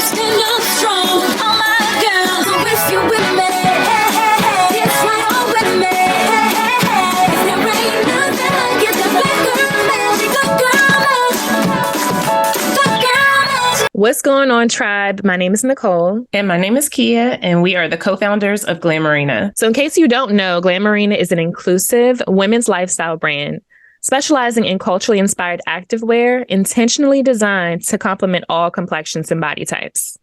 stand up strong. All my girls, so if you're with me, it's right on with me. There ain't nothing like it. The black girl magic, black girl magic, black girl magic. What's going on, tribe? My name is Nicole. And my name is Kia, and we are the co-founders of Glamourina. So in case you don't know, Glamourina is an inclusive women's lifestyle brand specializing in culturally inspired activewear, intentionally designed to complement all complexions and body types.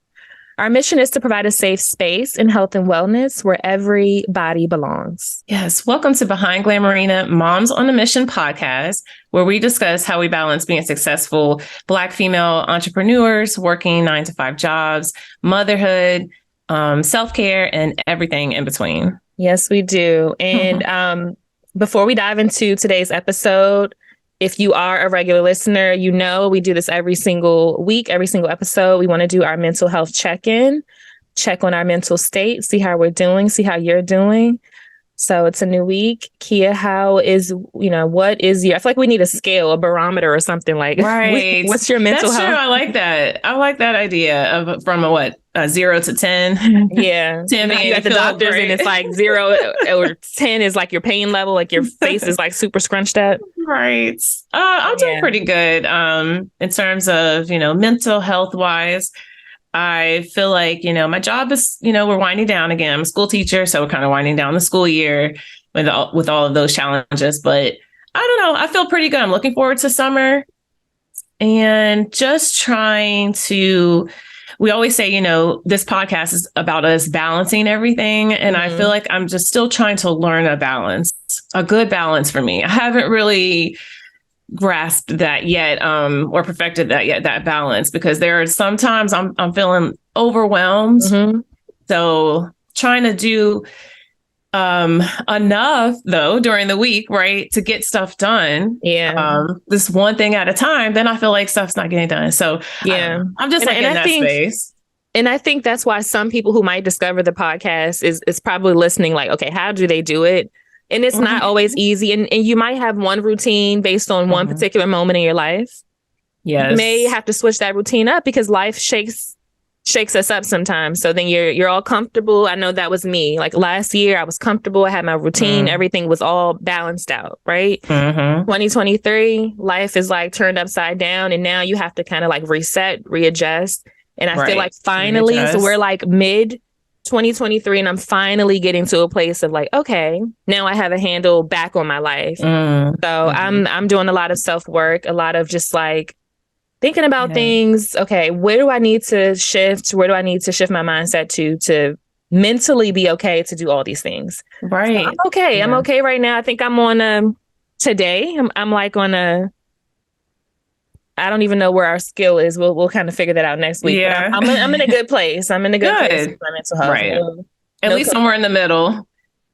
Our mission is to provide a safe space in health and wellness where every body belongs. Yes, welcome to Behind Glamourina, Moms on a Mission podcast, where we discuss how we balance being successful Black female entrepreneurs, working 9-to-5 jobs, motherhood, self-care, and everything in between. Yes, we do. And before we dive into today's episode, if you are a regular listener, you know we do this every single week, every single episode. We want to do our mental health check-in, check on our mental state, see how we're doing, see how you're doing. So it's a new week. Kia, what is your, I feel like we need a scale, a barometer or something like, right. What's your mental health? True. I like that. I like that idea of from a 0 to 10. Yeah. 10 being you at the doctor's and it's like 0 or 10 is like your pain level, like your face is like super scrunched up. Right. I'm doing pretty good in terms of, mental health wise. I feel like, my job is, we're winding down again. I'm a school teacher, so we're kind of winding down the school year with all of those challenges. But I don't know. I feel pretty good. I'm looking forward to summer and just trying to, we always say, this podcast is about us balancing everything. And I feel like I'm just still trying to learn a good balance for me. I haven't really grasped that yet, or perfected that yet, that balance, because there are sometimes I'm feeling overwhelmed. So trying to do enough though during the week, right, to get stuff done. This one thing at a time, then I feel like stuff's not getting done. So I'm just in that space. And I think that's why some people who might discover the podcast is probably listening like, okay, how do they do it? And it's not always easy. And you might have one routine based on one particular moment in your life. Yes. You may have to switch that routine up because life shakes us up sometimes. So then you're all comfortable. I know that was me. Like last year, I was comfortable. I had my routine. Everything was all balanced out, right? 2023, life is like turned upside down. And now you have to kind of like reset, readjust. And I feel like finally, so we're like mid 2023 and I'm finally getting to a place of like, okay, now I have a handle back on my life. So I'm doing a lot of self-work, a lot of just like thinking about things. Okay, where do I need to shift? Where do I need to shift my mindset to mentally be okay to do all these things? Right. So I'm okay. I'm okay right now. I think I'm on today. I'm like on I don't even know where our skill is. We'll kind of figure that out next week. Yeah. I'm in a good place. I'm in a good place with my mental health. Right. At least somewhere in the middle.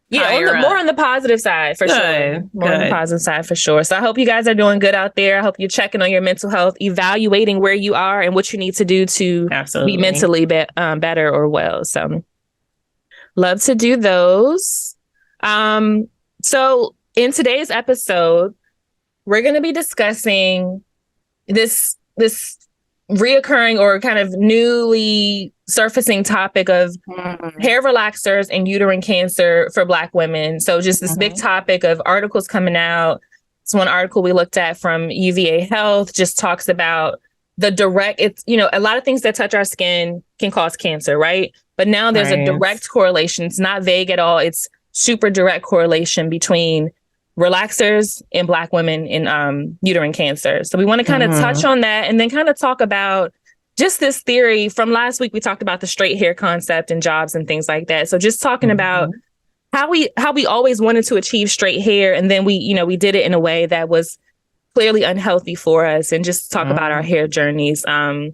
Yeah, more on the positive side for sure. More on the positive side for sure. So I hope you guys are doing good out there. I hope you're checking on your mental health, evaluating where you are and what you need to do to be mentally better or well. So love to do those. So in today's episode, we're going to be discussing this reoccurring or kind of newly surfacing topic of hair relaxers and uterine cancer for Black women. So just this big topic of articles coming out. It's one article we looked at from UVA Health just talks about the direct, a lot of things that touch our skin can cause cancer, right? But now there's a direct correlation. It's not vague at all. It's super direct correlation between relaxers in Black women in uterine cancer. So we want to kind of touch on that and then kind of talk about just this theory from last week. We talked about the straight hair concept and jobs and things like that. So just talking about how we always wanted to achieve straight hair. And then we did it in a way that was clearly unhealthy for us, and just talk about our hair journeys and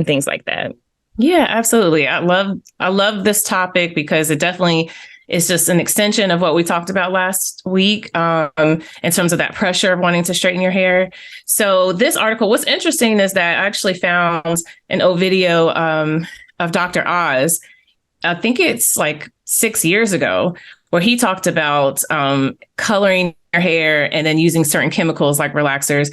things like that. Yeah, absolutely. I love this topic because it definitely is just an extension of what we talked about last week in terms of that pressure of wanting to straighten your hair. So this article, what's interesting is that I actually found an old video of Dr. Oz. I think it's like 6 years ago, where he talked about coloring your hair and then using certain chemicals like relaxers.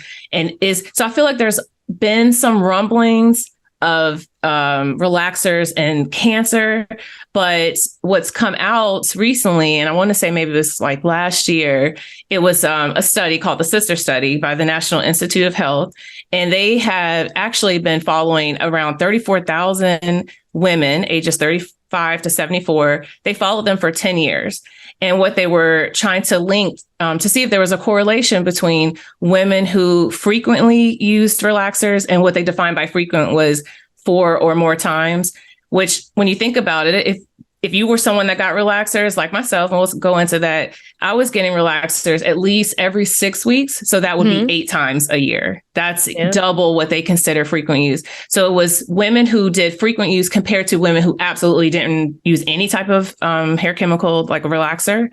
So I feel like there's been some rumblings relaxers and cancer. But what's come out recently, and I want to say maybe this like last year, it was a study called the Sister Study by the National Institute of Health. And they have actually been following around 34,000 women ages 35 to 74. They followed them for 10 years. And what they were trying to link to see if there was a correlation between women who frequently used relaxers, and what they defined by frequent was 4 or more times, which when you think about it, if you were someone that got relaxers like myself, and let's go into that, I was getting relaxers at least every 6 weeks. So that would be 8 times a year. That's double what they consider frequent use. So it was women who did frequent use compared to women who absolutely didn't use any type of hair chemical like a relaxer.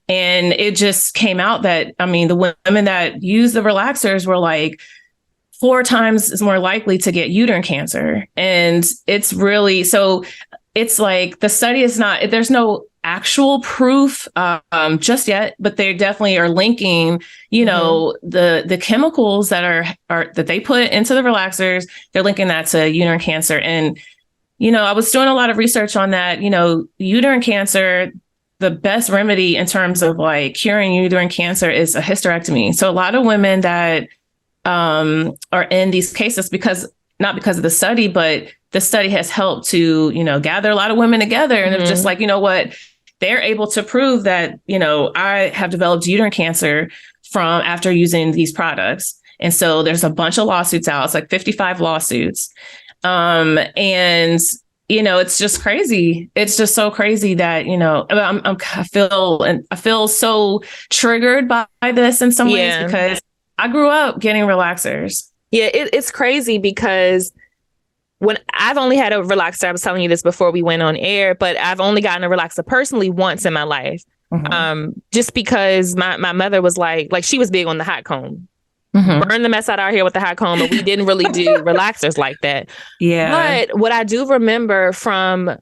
And it just came out that, I mean, the women that used the relaxers were like 4 times more likely to get uterine cancer. And it's really, so it's like the study is not, there's no actual proof just yet, but they definitely are linking, you know, the chemicals that are that they put into the relaxers. They're linking that to uterine cancer. And, you know, I was doing a lot of research on that. You know, uterine cancer, the best remedy in terms of like curing uterine cancer is a hysterectomy. So a lot of women that are in these cases, not because of the study, but the study has helped to, you know, gather a lot of women together. And it's just like, you know what, they're able to prove that, you know, I have developed uterine cancer from after using these products. And so there's a bunch of lawsuits out. It's like 55 lawsuits. And, you know, it's just crazy. It's just so crazy that, you know, I feel so triggered by this in some ways, because I grew up getting relaxers. Yeah, it's crazy because when I've only had a relaxer, I was telling you this before we went on air, but I've only gotten a relaxer personally once in my life. Just because my mother was like she was big on the hot comb. Burn the mess out of our hair with the hot comb, but we didn't really do relaxers like that. Yeah. But what I do remember from,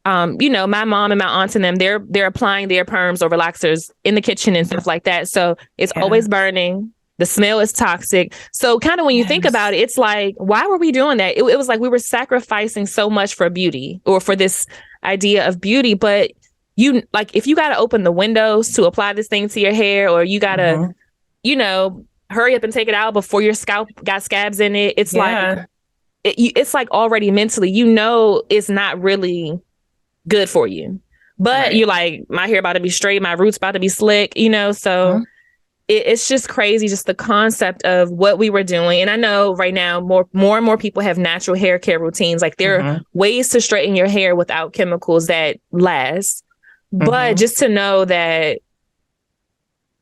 you know, my mom and my aunts and them, they're applying their perms or relaxers in the kitchen and stuff like that. So it's always burning. The smell is toxic. So kind of when you think about it, it's like, why were we doing that? It was like we were sacrificing so much for beauty or for this idea of beauty. But you like, if you got to open the windows to apply this thing to your hair, or you got to, you know, hurry up and take it out before your scalp got scabs in it. It's like, it's like already mentally, you know, it's not really good for you. But you're like, my hair about to be straight, my roots about to be slick, you know, so it's just crazy, just the concept of what we were doing. And I know right now more and more people have natural hair care routines. Like there are ways to straighten your hair without chemicals that last. But just to know that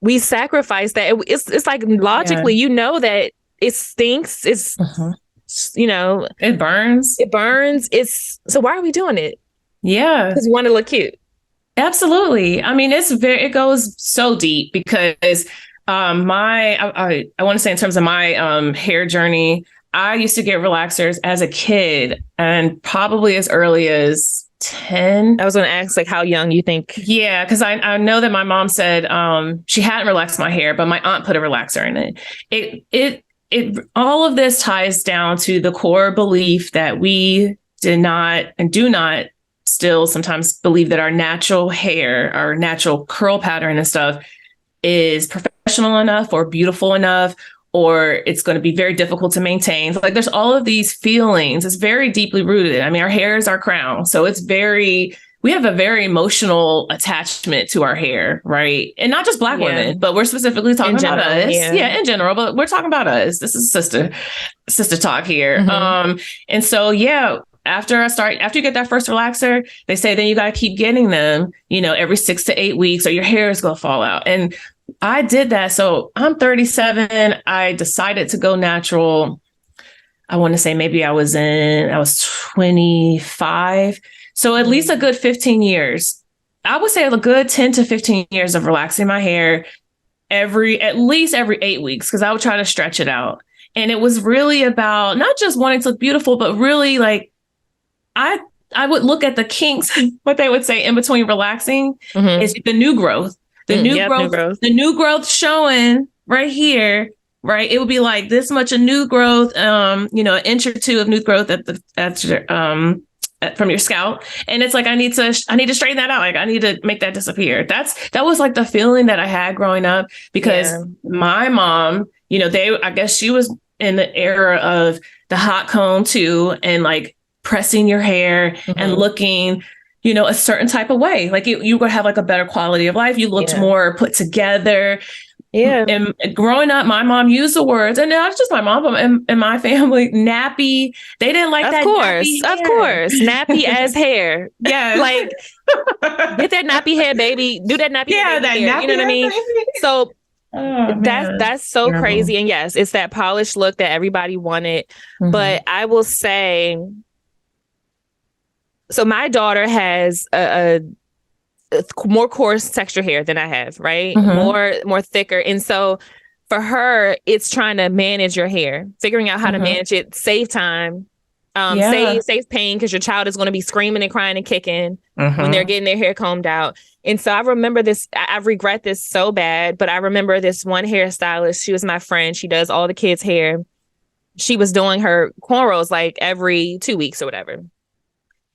we sacrifice that, it's like logically, you know, that it stinks. It's, you know, it burns. So why are we doing it? Yeah. Because we want to look cute. Absolutely. I mean, it goes so deep because I want to say in terms of my hair journey, I used to get relaxers as a kid, and probably as early as 10. I was going to ask like how young you think. Yeah, because I know that my mom said she hadn't relaxed my hair, but my aunt put a relaxer in it. It all of this ties down to the core belief that we did not and do not still sometimes believe that our natural hair, our natural curl pattern and stuff is professional enough or beautiful enough, or it's going to be very difficult to maintain. Like there's all of these feelings. It's very deeply rooted. I mean, our hair is our crown. So we have a very emotional attachment to our hair, right? And not just Black women, but we're specifically talking about us. Yeah, in general, but we're talking about us. This is sister talk here. And so, after you get that first relaxer, they say then you got to keep getting them, you know, every 6 to 8 weeks or your hair is going to fall out. And I did that. So I'm 37. I decided to go natural. I want to say maybe I was 25. So at least a good 15 years. I would say a good 10 to 15 years of relaxing my hair at least every 8 weeks, because I would try to stretch it out. And it was really about not just wanting to look beautiful, but really like I would look at the kinks, what they would say in between relaxing is the new growth. The new growth showing right here. right? It would be like this much of new growth, an inch or two of new growth from your scalp. And it's like, I need to straighten that out. Like, I need to make that disappear. That was like the feeling that I had growing up, because my mom, I guess she was in the era of the hot comb too, and like pressing your hair and looking, a certain type of way. Like you would have like a better quality of life. You looked more put together. Yeah. And growing up, my mom used the words, and not just my mom, but in my family, nappy. They didn't like that. Of course. Nappy as hair. Yeah. Like, get that nappy hair, baby. Do that nappy hair. That hair. Nappy you know what I mean? Baby. So that's so crazy. And yes, it's that polished look that everybody wanted. But I will say, so my daughter has a more coarse texture hair than I have, right? More thicker. And so for her, it's trying to manage your hair, figuring out how to manage it, save time, save pain, because your child is going to be screaming and crying and kicking when they're getting their hair combed out. And so I remember this, I regret this so bad, but I remember this one hairstylist. She was my friend. She does all the kids' hair. She was doing her cornrows like every 2 weeks or whatever.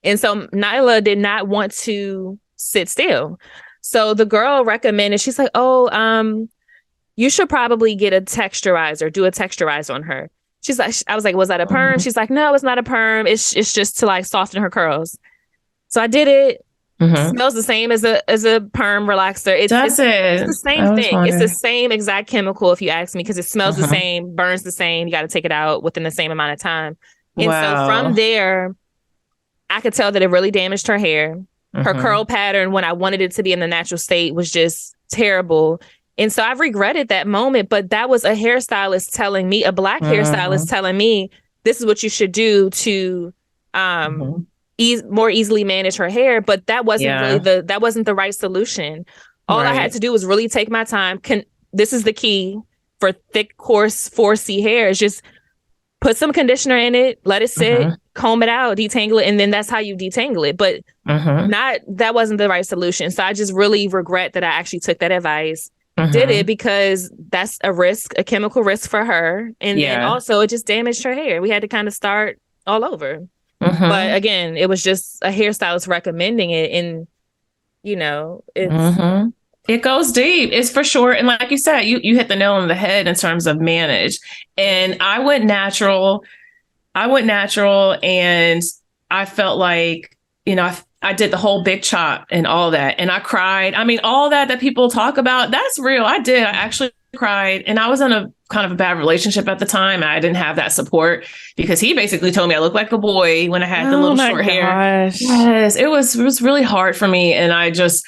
And so Nyla did not want to sit still. So the girl recommended, she's like, you should probably get a texturizer, do a texturizer on her. She's like, I was like, was that a perm? She's like, no, it's not a perm. It's just to like soften her curls. So I did it. Smells the same as a perm relaxer. It's the same thing. It's the same exact chemical, if you ask me, because it smells the same, burns the same. You got to take it out within the same amount of time. And so from there, I could tell that it really damaged her hair. Her curl pattern, when I wanted it to be in the natural state, was just terrible. And so I've regretted that moment. But that was a hairstylist telling me, a Black hairstylist telling me, this is what you should do to more easily manage her hair. But that wasn't really that wasn't the right solution. All I had to do was really take my time. This is the key for thick, coarse 4C hair, is just put some conditioner in it, let it sit, comb it out, detangle it, and then that's how you detangle it. But that wasn't the right solution. So I just really regret that I actually took that advice, did it, because that's a risk, a chemical risk for her. And then also it just damaged her hair. We had to kind of start all over. But again, it was just a hairstylist recommending it. And, it's... It goes deep. It's for sure. And like you said, you hit the nail on the head in terms of manage. And I went natural and I felt like, I did the whole big chop and all that. And I cried. I mean, all that people talk about, that's real. I did. I actually cried. And I was in a kind of a bad relationship at the time. I didn't have that support, because he basically told me I looked like a boy when I had the little short hair. Yes, it was really hard for me. And I just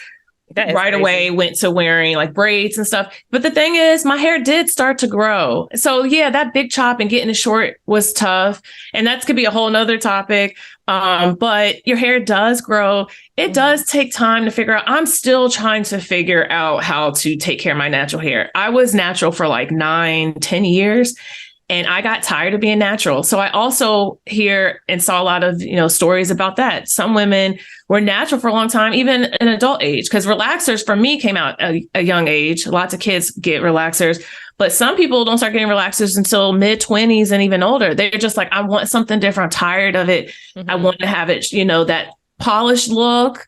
right away went to wearing like braids and stuff. But the thing is, my hair did start to grow. So yeah, that big chop and getting it short was tough. And that could be a whole nother topic. But your hair does grow. It does take time to figure out. I'm still trying to figure out how to take care of my natural hair. I was natural for like 9-10 years. And I got tired of being natural. So I also hear and saw a lot of, stories about that. Some women were natural for a long time, even in adult age, because relaxers for me came out at a young age. Lots of kids get relaxers, but some people don't start getting relaxers until mid-20s and even older. They're just like, I want something different. I'm tired of it. I want to have it, that polished look.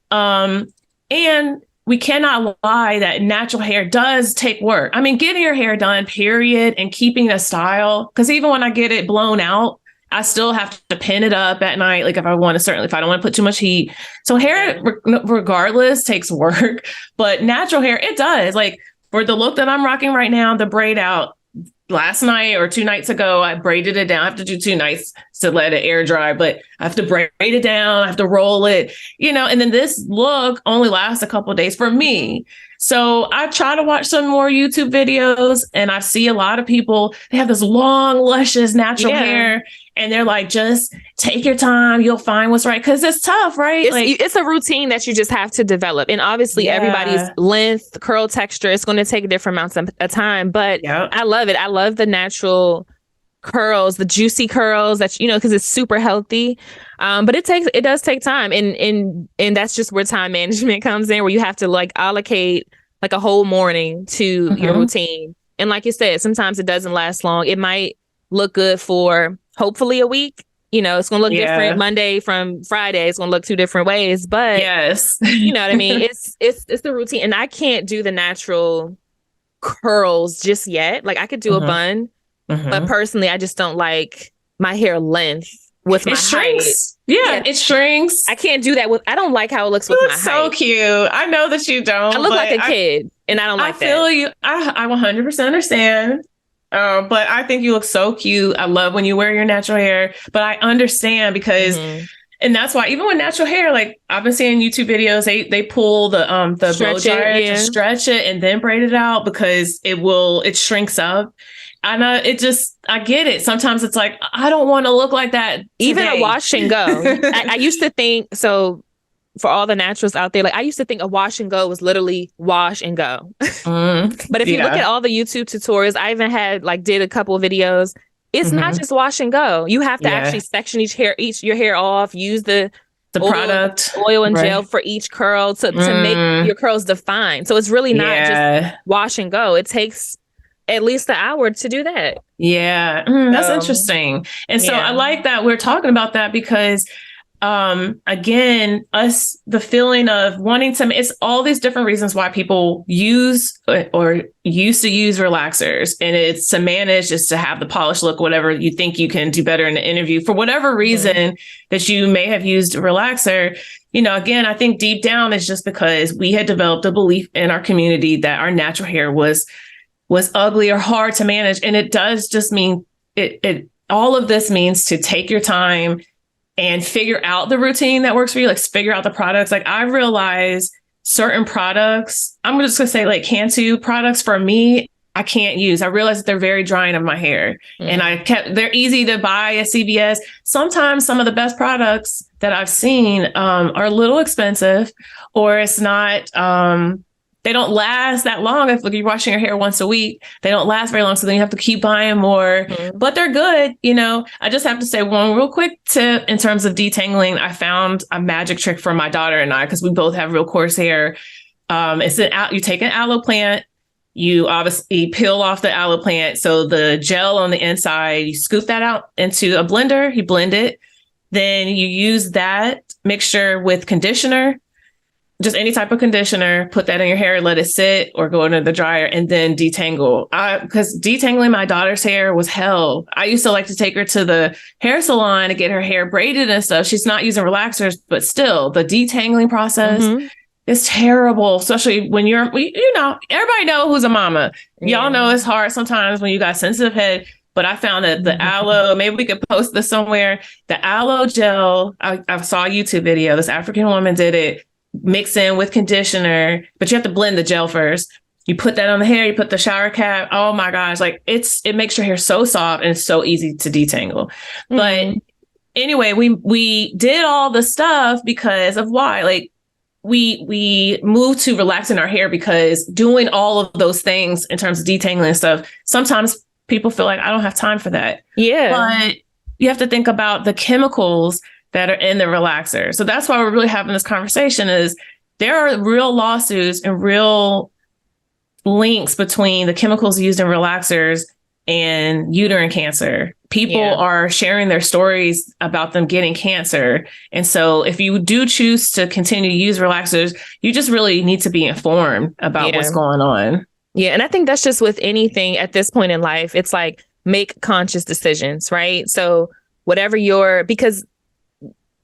And we cannot lie that natural hair does take work. I mean, getting your hair done, period, and keeping the style. Because even when I get it blown out, I still have to pin it up at night. Like if I don't want to put too much heat. So hair, regardless, takes work. But natural hair, it does. Like for the look that I'm rocking right now, the braid out, last night or 2 nights ago, I braided it down. I have to do 2 nights to let it air dry, but I have to braid it down. I have to roll it, and then this look only lasts a couple of days for me. So I try to watch some more YouTube videos, and I see a lot of people, they have this long, luscious natural hair. And they're like, just take your time. You'll find what's right. Because it's tough, right? It's a routine that you just have to develop. And obviously, everybody's length, curl texture, it's going to take different amounts of time. But I love it. I love the natural curls, the juicy curls that, because it's super healthy. But it does take time. And that's just where time management comes in, where you have to like allocate like a whole morning to your routine. And like you said, sometimes it doesn't last long. It might look good for hopefully a week. You know, it's going to look different Monday from Friday. It's going to look 2 different ways. But you know what I mean? It's the routine. And I can't do the natural curls just yet. Like I could do a bun, but personally, I just don't like my hair length with my height. Yeah, it shrinks. I can't do that I don't like how it looks with my height. So cute. I know that you don't. I look like a kid and I don't like that. I feel you. I 100% understand. But I think you look so cute. I love when you wear your natural hair, but I understand because, and that's why even with natural hair, like I've been seeing YouTube videos, they pull the blow dryer to stretch it and then braid it out because it shrinks up. I know I get it. Sometimes it's like, I don't want to look like that today. Even a wash and go. I used to think, so for all the naturals out there, like I used to think a wash and go was literally wash and go. But if you look at all the YouTube tutorials, I even did a couple of videos. It's not just wash and go. You have to actually section your hair off, use the oil and gel for each curl to make your curls defined. So it's really not just wash and go. It takes at least an hour to do that. Yeah. That's interesting. And so I like that we're talking about that because again, the feeling of wanting to, it's all these different reasons why people use or used to use relaxers. And it's to manage, just to have the polished look, whatever you think you can do better in the interview for whatever reason that you may have used a relaxer. You know, again, I think deep down it's just because we had developed a belief in our community that our natural hair was ugly or hard to manage. And it does just mean all of this means to take your time and figure out the routine that works for you, like figure out the products. Like I realize certain products, I'm just gonna say like Cantu products for me, I can't use. I realize that they're very drying of my hair and they're easy to buy at CVS. Sometimes some of the best products that I've seen are a little expensive or it's not, they don't last that long. If you're washing your hair once a week, they don't last very long. So then you have to keep buying more, but they're good. You know, I just have to say one real quick tip in terms of detangling. I found a magic trick for my daughter and I, because we both have real coarse hair. You take an aloe plant, you obviously peel off the aloe plant. So the gel on the inside, you scoop that out into a blender, you blend it. Then you use that mixture with conditioner, just any type of conditioner, put that in your hair, let it sit or go under the dryer and then detangle. Because detangling my daughter's hair was hell. I used to like to take her to the hair salon to get her hair braided and stuff. She's not using relaxers, but still the detangling process is terrible, especially when everybody know who's a mama. Y'all know it's hard sometimes when you got sensitive head. But I found that the aloe, maybe we could post this somewhere, the aloe gel, I saw a YouTube video, this African woman did it, mix in with conditioner, but you have to blend the gel first. You put that on the hair, you put the shower cap. Oh my gosh, like it makes your hair so soft and it's so easy to detangle. But anyway, we did all the stuff because of why? Like we moved to relaxing our hair because doing all of those things in terms of detangling and stuff, sometimes people feel like I don't have time for that. Yeah. But you have to think about the chemicals that are in the relaxer. So that's why we're really having this conversation is there are real lawsuits and real links between the chemicals used in relaxers and uterine cancer. People are sharing their stories about them getting cancer. And so if you do choose to continue to use relaxers, you just really need to be informed about what's going on. Yeah. And I think that's just with anything at this point in life. It's like make conscious decisions, right? So whatever because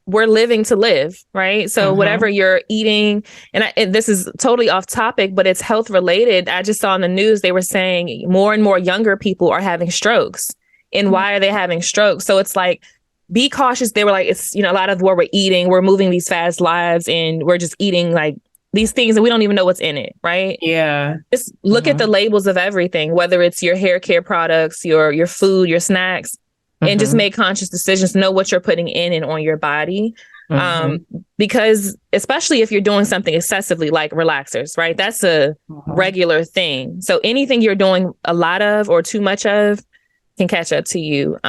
we're living to live, right? So whatever you're eating, and this is totally off topic, but it's health related. I just saw in the news, they were saying more and more younger people are having strokes. And why are they having strokes? So it's like, be cautious. They were like, it's, a lot of what we're eating, we're moving these fast lives and we're just eating like these things and we don't even know what's in it, right? Yeah. Just look at the labels of everything, whether it's your hair care products, your food, your snacks. And just make conscious decisions, know what you're putting in and on your body. Because especially if you're doing something excessively like relaxers, right? That's a regular thing. So anything you're doing a lot of or too much of can catch up to you.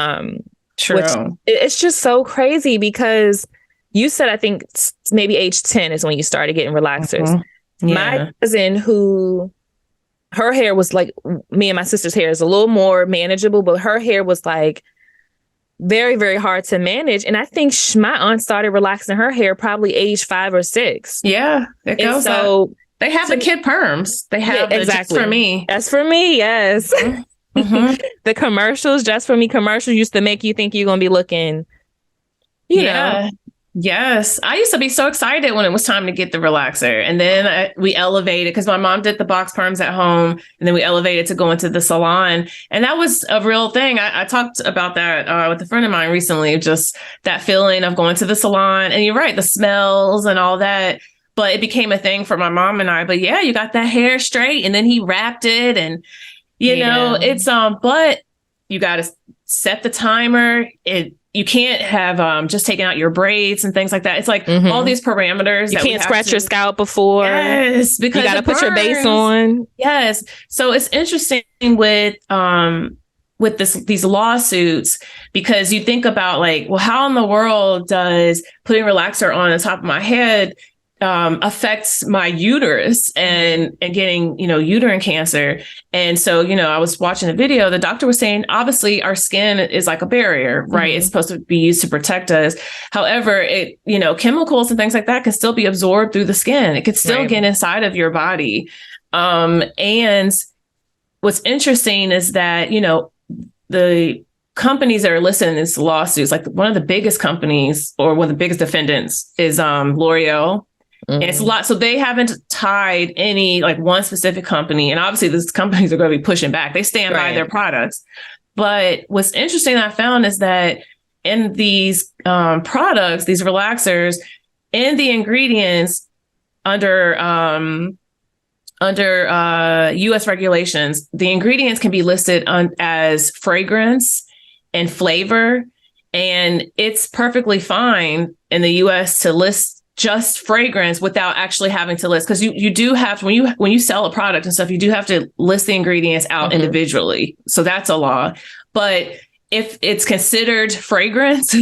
True. It's just so crazy because you said, I think maybe age 10 is when you started getting relaxers. My cousin who her hair was like, me and my sister's hair is a little more manageable, but her hair was like very, very hard to manage. And I think my aunt started relaxing her hair probably age 5 or 6. Yeah, it goes so up. They have the kid perms. They have exactly. Just for me. That's for me. Yes. Mm-hmm. The commercials, just for me commercials used to make you think you're going to be looking, you know. Yes. I used to be so excited when it was time to get the relaxer. And then we elevated because my mom did the box perms at home. And then we elevated to go into the salon. And that was a real thing. I talked about that with a friend of mine recently, just that feeling of going to the salon. And you're right, the smells and all that. But it became a thing for my mom and I. But yeah, you got that hair straight and then he wrapped it. And, you know, it's, but you got to set the timer. You can't have just taking out your braids and things like that. It's like all these parameters. You can't scratch your scalp before. Yes, because you got to put your base on. Yes. So it's interesting with these lawsuits, because you think about like, well, how in the world does putting relaxer on the top of my head affects my uterus and getting, uterine cancer. And so, I was watching a video, the doctor was saying, obviously our skin is like a barrier, right? It's supposed to be used to protect us. However, chemicals and things like that can still be absorbed through the skin. It could still get inside of your body. And what's interesting is that, the companies that are listed in these lawsuits, like one of the biggest companies or one of the biggest defendants is L'Oreal. And it's a lot. So they haven't tied any like one specific company. And obviously these companies are going to be pushing back. They stand by their products. But what's interesting that I found is that in these products, these relaxers, in the ingredients under US regulations, the ingredients can be listed as fragrance and flavor. And it's perfectly fine in the US to list just fragrance without actually having to list, because you do have to, when you sell a product and stuff, you do have to list the ingredients out individually. So that's a law. But if it's considered fragrance,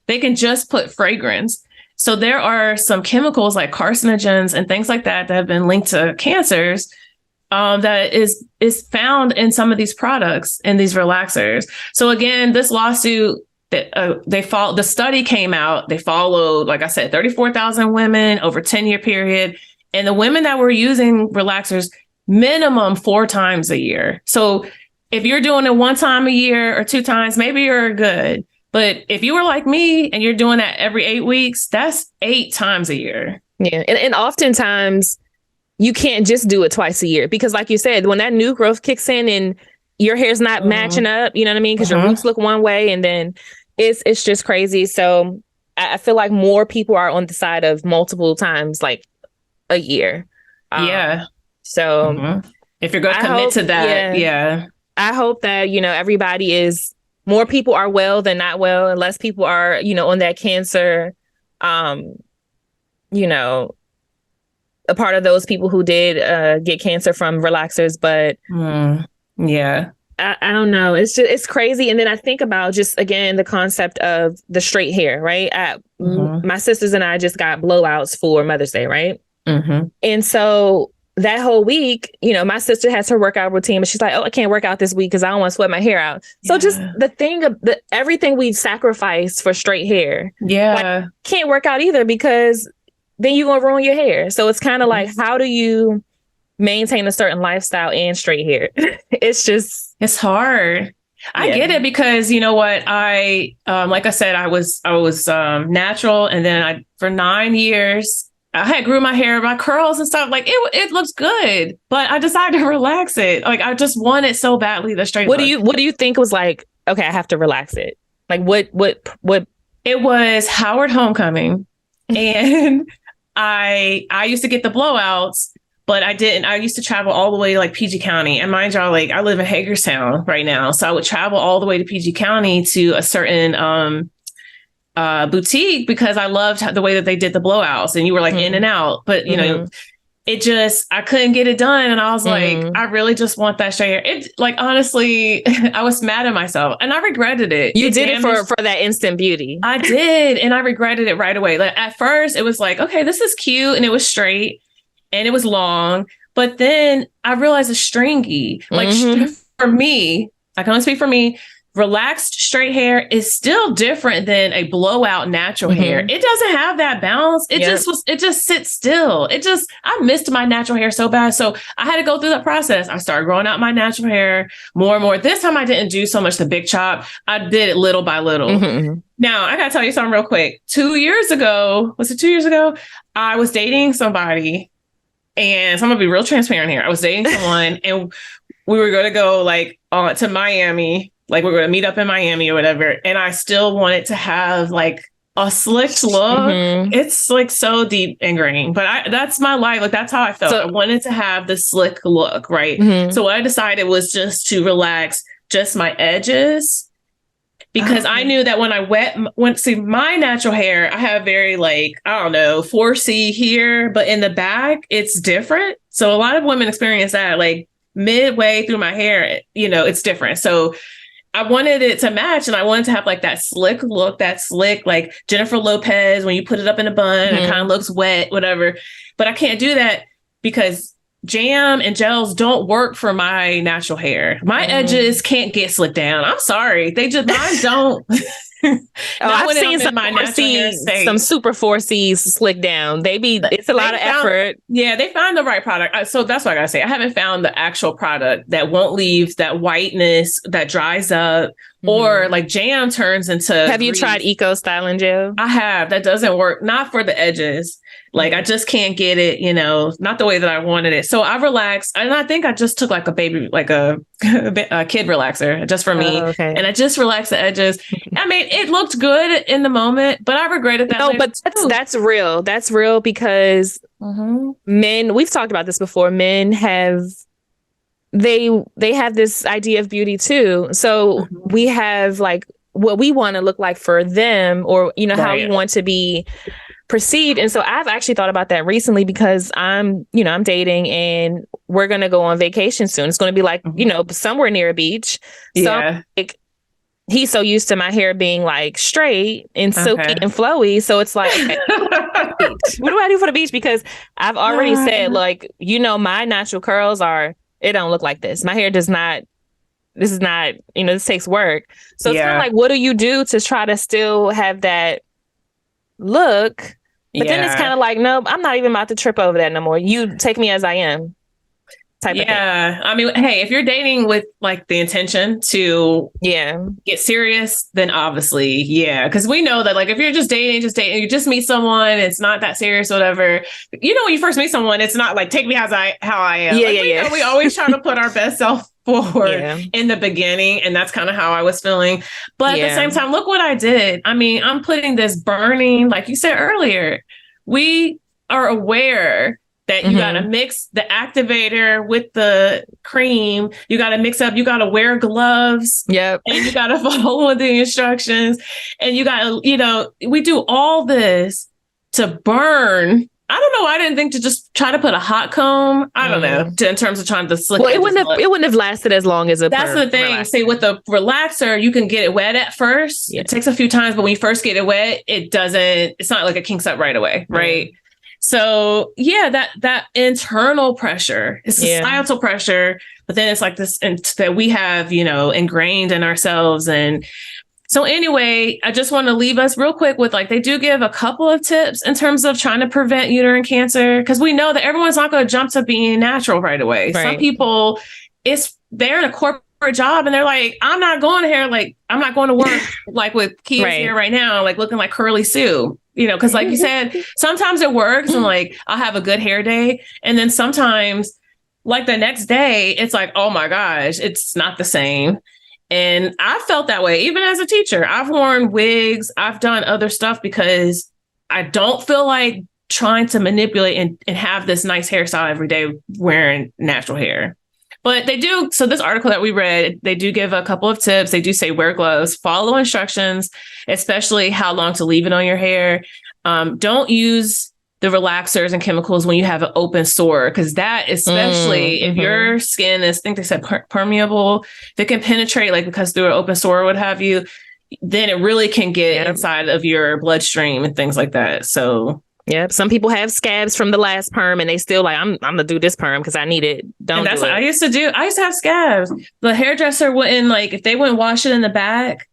they can just put fragrance. So there are some chemicals like carcinogens and things like that have been linked to cancers that is found in some of these products and these relaxers. So again, this lawsuit, the study came out, they followed, like I said, 34,000 women over a 10-year period. And the women that were using relaxers, minimum 4 times a year. So if you're doing it 1 time a year or 2 times, maybe you're good. But if you were like me and you're doing that every 8 weeks, that's 8 times a year. Yeah. And oftentimes you can't just do it twice a year, because like you said, when that new growth kicks in and your hair's not matching up, you know what I mean? Because your roots look one way and then it's just crazy. So I feel like more people are on the side of multiple times, like a year. So if you're going to commit to that, I hope that, everybody more people are well than not well, and less people are, on that cancer, a part of those people who did get cancer from relaxers. But I don't know. It's crazy. And then I think about just, again, the concept of the straight hair, right? My sisters and I just got blowouts for Mother's Day, right? And so that whole week, my sister has her workout routine, but she's like, oh, I can't work out this week because I don't want to sweat my hair out. So just the thing of everything we've sacrificed for straight hair. Like, can't work out either, because then you're going to ruin your hair. So it's kind of like, how do you maintain a certain lifestyle and straight hair? It's hard. I get it, because you know what? Like I said, I was natural. And then for 9 years, I had grew my hair, my curls and stuff. Like it looks good, but I decided to relax it. Like I just wanted so badly the straight look. What do you think was like, okay, I have to relax it? Like what? It was Howard Homecoming. And I used to get the blowouts, but I didn't. I used to travel all the way to like PG County. And mind y'all, like I live in Hagerstown right now. So I would travel all the way to PG County to a certain boutique, because I loved the way that they did the blowouts and you were like in and out. But, I couldn't get it done. And I was like, I really just want that straight hair. It, like, honestly, I was mad at myself and I regretted it. You did it for that instant beauty. I did. And I regretted it right away. Like at first it was like, okay, this is cute. And it was straight and it was long. But then I realized it's stringy. Like for me, I can only speak for me. Relaxed straight hair is still different than a blowout natural hair. It doesn't have that balance. It just sits still. I missed my natural hair so bad. So I had to go through that process. I started growing out my natural hair more and more. This time I didn't do so much the big chop. I did it little by little. Now I got to tell you something real quick. 2 years ago, was it 2 years ago? I was dating somebody, and so I'm gonna be real transparent here. I was dating someone and we were going to go like to Miami. Like we're going to meet up in Miami or whatever. And I still wanted to have like a slick look. It's like so deep ingrained, but that's my life. Like that's how I felt. I wanted to have the slick look. Right. So what I decided was just to relax just my edges, because I knew that when I went to my natural hair, I have very like, I don't know, 4C here, but in the back, it's different. So a lot of women experience that like midway through my hair, it's different. So I wanted it to match, and I wanted to have like that slick look, like Jennifer Lopez, when you put it up in a bun, it kind of looks wet, whatever. But I can't do that because jam and gels don't work for my natural hair. My edges can't get slicked down. I'm sorry. Mine don't. I've seen some super 4Cs slick down. It's a lot of effort. Yeah, they found the right product. So that's what I gotta say. I haven't found the actual product that won't leave that whiteness that dries up or like jam turns into. Have you tried Eco Styling Gel? I have. That doesn't work. Not for the edges. Like I just can't get it, not the way that I wanted it. So I relaxed, and I think I just took like a kid relaxer just for me, and I just relaxed the edges. I mean, it looked good in the moment, but I regretted that. No, but that's real. That's real because men. We've talked about this before. Men have they have this idea of beauty too. So we have like what we want to look like for them, or how we want to be perceived. And so I've actually thought about that recently because I'm dating and we're going to go on vacation soon. It's going to be like, somewhere near a beach. So like, he's so used to my hair being like straight and silky and flowy. So it's like, okay, what do I do for the beach? Because I've already said like, my natural curls it don't look like this. My hair does not. This is not, this takes work. So it's kind of like, what do you do to try to still have that look? But then it's kind of like, no, I'm not even about to trip over that no more. You take me as I am. Type of thing. I mean, hey, if you're dating with like the intention to get serious, then obviously, because we know that like if you're just dating, you just meet someone, it's not that serious or whatever. When you first meet someone, it's not like take me how I am. We always try to put our best self forward in the beginning, and that's kind of how I was feeling. But at the same time, look what I did. I mean, I'm putting this burning, like you said earlier, we are aware that you got to mix the activator with the cream. You got to mix up, you got to wear gloves. And you got to follow the instructions, and you got to, we do all this to burn. I don't know. I didn't think to just try to put a hot comb. I don't know. In terms of trying to slick. Well, it wouldn't have lasted as long as a. That's the thing. Relaxer. See, with the relaxer, you can get it wet at first. It takes a few times, but when you first get it wet, it doesn't. It's not like it kinks up right away, right? So that internal pressure, it's societal pressure, but then it's like this that we have, ingrained in ourselves. And so anyway, I just want to leave us real quick with like, they do give a couple of tips in terms of trying to prevent uterine cancer, because we know that everyone's not going to jump to being natural right away. Some people, they're in a corporate job and they're like, I'm not going to work like with kids here right now, like looking like Curly Sue, because like you said, sometimes it works and like I'll have a good hair day. And then sometimes like the next day, it's like, oh my gosh, it's not the same. And I felt that way, even as a teacher. I've worn wigs. I've done other stuff because I don't feel like trying to manipulate and have this nice hairstyle every day wearing natural hair. But they do. So this article that we read, they do give a couple of tips. They do say wear gloves, follow instructions, especially how long to leave it on your hair. Don't use the relaxers and chemicals when you have an open sore, because that, especially if your skin is, I think they said permeable, if it can penetrate, like because through an open sore or what have you, then it really can get inside of your bloodstream and things like that. So Yep. Some people have scabs from the last perm and they still like, I'm gonna do this perm because I need it. And that's what I used to do. I used to have scabs. The hairdresser wouldn't like, if they wouldn't wash it in the back,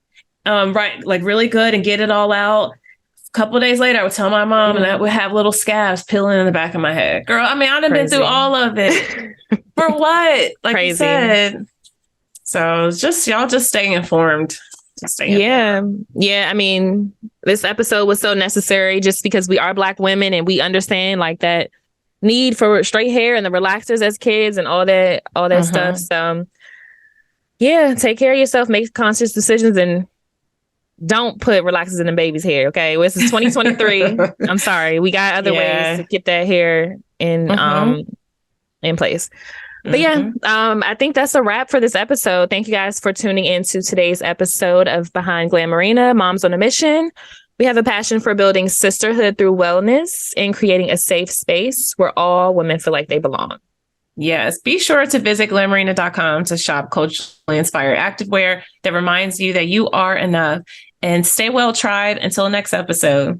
right, like really good and get it all out. A couple of days later, I would tell my mom and I would have little scabs peeling in the back of my head. Girl, I mean, I'd have been through all of it. For what? Like you said. So it's just, y'all just stay informed. Yeah. I mean, this episode was so necessary just because we are Black women and we understand like that need for straight hair and the relaxers as kids and all that stuff. So yeah, take care of yourself, make conscious decisions, and don't put relaxers in the baby's hair. Okay. Well, this is 2023. I'm sorry. We got other ways to get that hair in place. But yeah, I think that's a wrap for this episode. Thank you guys for tuning into today's episode of Behind Glamourina, Moms on a Mission. We have a passion for building sisterhood through wellness and creating a safe space where all women feel like they belong. Yes, be sure to visit glamourina.com to shop culturally inspired activewear that reminds you that you are enough. And stay well tried until next episode.